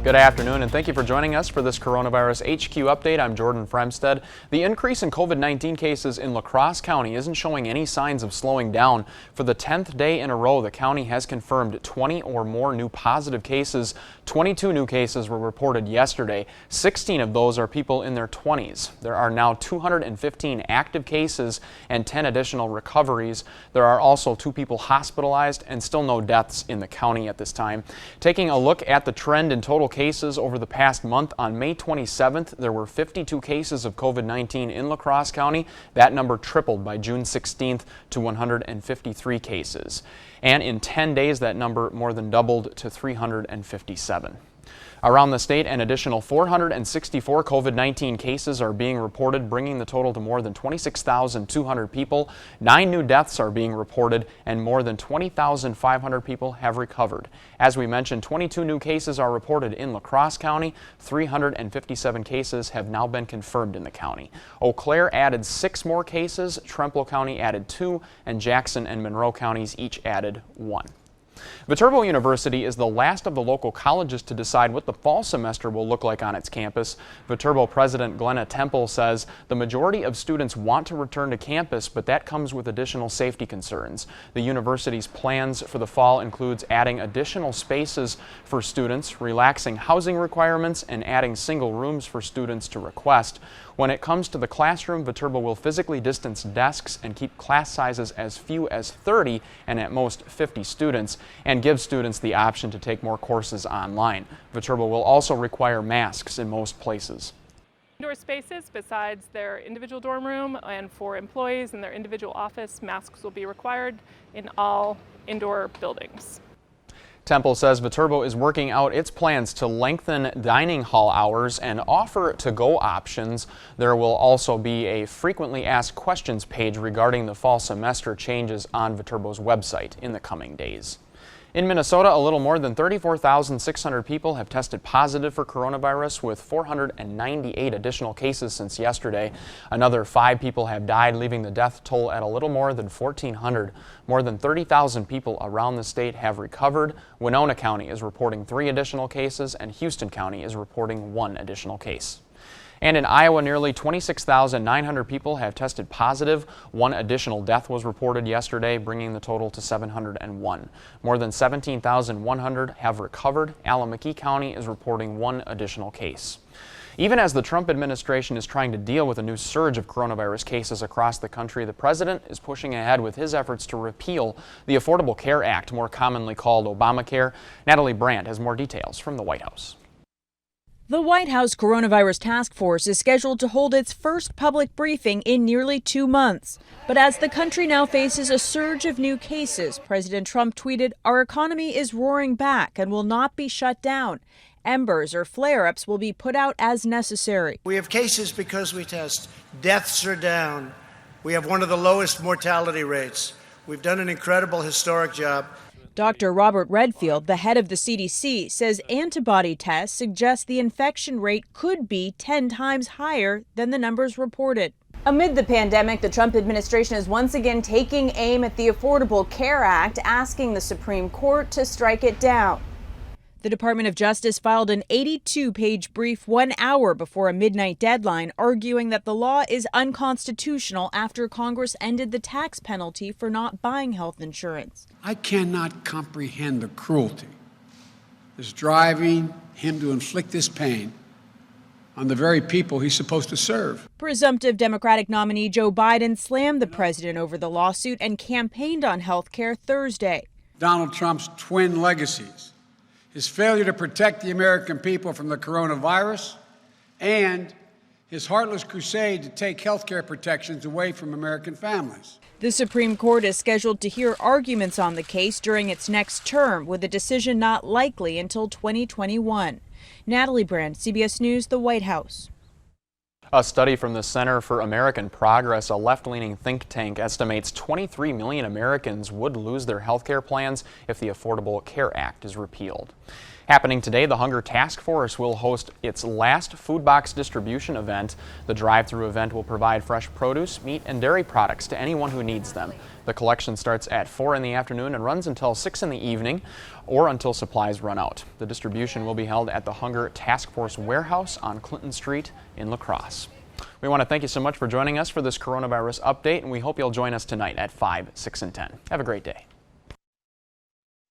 Good afternoon, and thank you for joining us for this Coronavirus HQ update. I'm Jordan FREMSTAD. The increase in COVID-19 cases in La Crosse County isn't showing any signs of slowing down. For the 10th day in a row, the county has confirmed 20 or more new positive cases. 22 new cases were reported yesterday. 16 of those are people in their 20s. There are now 215 active cases and 10 additional recoveries. There are also 2 people hospitalized and still no deaths in the county at this time. Taking a look at the trend in total cases over the past month, on May 27th, there were 52 cases of COVID-19 in La Crosse County. That number tripled by June 16th to 153 cases. And in 10 days, that number more than doubled to 357. Around the state, an additional 464 COVID-19 cases are being reported, bringing the total to more than 26,200 people. 9 new deaths are being reported, and more than 20,500 people have recovered. As we mentioned, 22 new cases are reported in La Crosse County. 357 cases have now been confirmed in the county. Eau Claire added 6 more cases, Trempealeau County added 2, and Jackson and Monroe counties each added 1. VITERBO University is the last of the local colleges to decide what the fall semester will look like on its campus. VITERBO President Glenna Temple says the majority of students want to return to campus, but that comes with additional safety concerns. The university's plans for the fall includes adding additional spaces for students, relaxing housing requirements, and adding single rooms for students to request. When it comes to the classroom, VITERBO will physically distance desks and keep class sizes as few as 30 and at most 50 students, and give students the option to take more courses online. VITERBO will also require masks in most places. Indoor spaces besides their individual dorm room, and for employees in their individual office, masks will be required in all indoor buildings. Temple says VITERBO is working out its plans to lengthen dining hall hours and offer to-go options. There will also be a frequently asked questions page regarding the fall semester changes on VITERBO's website in the coming days. In Minnesota, a little more than 34,600 people have tested positive for coronavirus, with 498 additional cases since yesterday. Another 5 people have died, leaving the death toll at a little more than 1,400. More than 30,000 people around the state have recovered. Winona County is reporting 3 additional cases, and Houston County is reporting 1 additional case. And in Iowa, nearly 26,900 people have tested positive. 1 additional death was reported yesterday, bringing the total to 701. More than 17,100 have recovered. Allamakee County is reporting 1 additional case. Even as the Trump administration is trying to deal with a new surge of coronavirus cases across the country, the president is pushing ahead with his efforts to repeal the Affordable Care Act, more commonly called Obamacare. Natalie Brandt has more details from the White House. The White House Coronavirus Task Force is scheduled to hold its first public briefing in nearly 2 months. But as the country now faces a surge of new cases, President Trump tweeted, "Our economy is roaring back and will not be shut down. Embers or flare-ups will be put out as necessary." We have cases because we test. Deaths are down. We have one of the lowest mortality rates. We've done an incredible historic job. Dr. Robert Redfield, the head of the CDC, says antibody tests suggest the infection rate could be 10 times higher than the numbers reported. Amid the pandemic, the Trump administration is once again taking aim at the Affordable Care Act, asking the Supreme Court to strike it down. The Department of Justice filed an 82-page brief 1 hour before a midnight deadline, arguing that the law is unconstitutional after Congress ended the tax penalty for not buying health insurance. I cannot comprehend the cruelty that's driving him to inflict this pain on the very people he's supposed to serve. Presumptive Democratic nominee Joe Biden slammed the president over the lawsuit and campaigned on health care Thursday. Donald Trump's twin legacies: his failure to protect the American people from the coronavirus, and his heartless crusade to take health care protections away from American families. The Supreme Court is scheduled to hear arguments on the case during its next term, with a decision not likely until 2021. Natalie Brandt, CBS News, the White House. A study from the Center for American Progress, a left-leaning think tank, estimates 23 million Americans would lose their health care plans if the Affordable Care Act is repealed. Happening today, the Hunger Task Force will host its last food box distribution event. The drive-through event will provide fresh produce, meat, and dairy products to anyone who needs them. The collection starts at 4 in the afternoon and runs until 6 in the evening or until supplies run out. The distribution will be held at the Hunger Task Force warehouse on Clinton Street in La Crosse. We want to thank you so much for joining us for this coronavirus update, and we hope you'll join us tonight at 5, 6, and 10. Have a great day.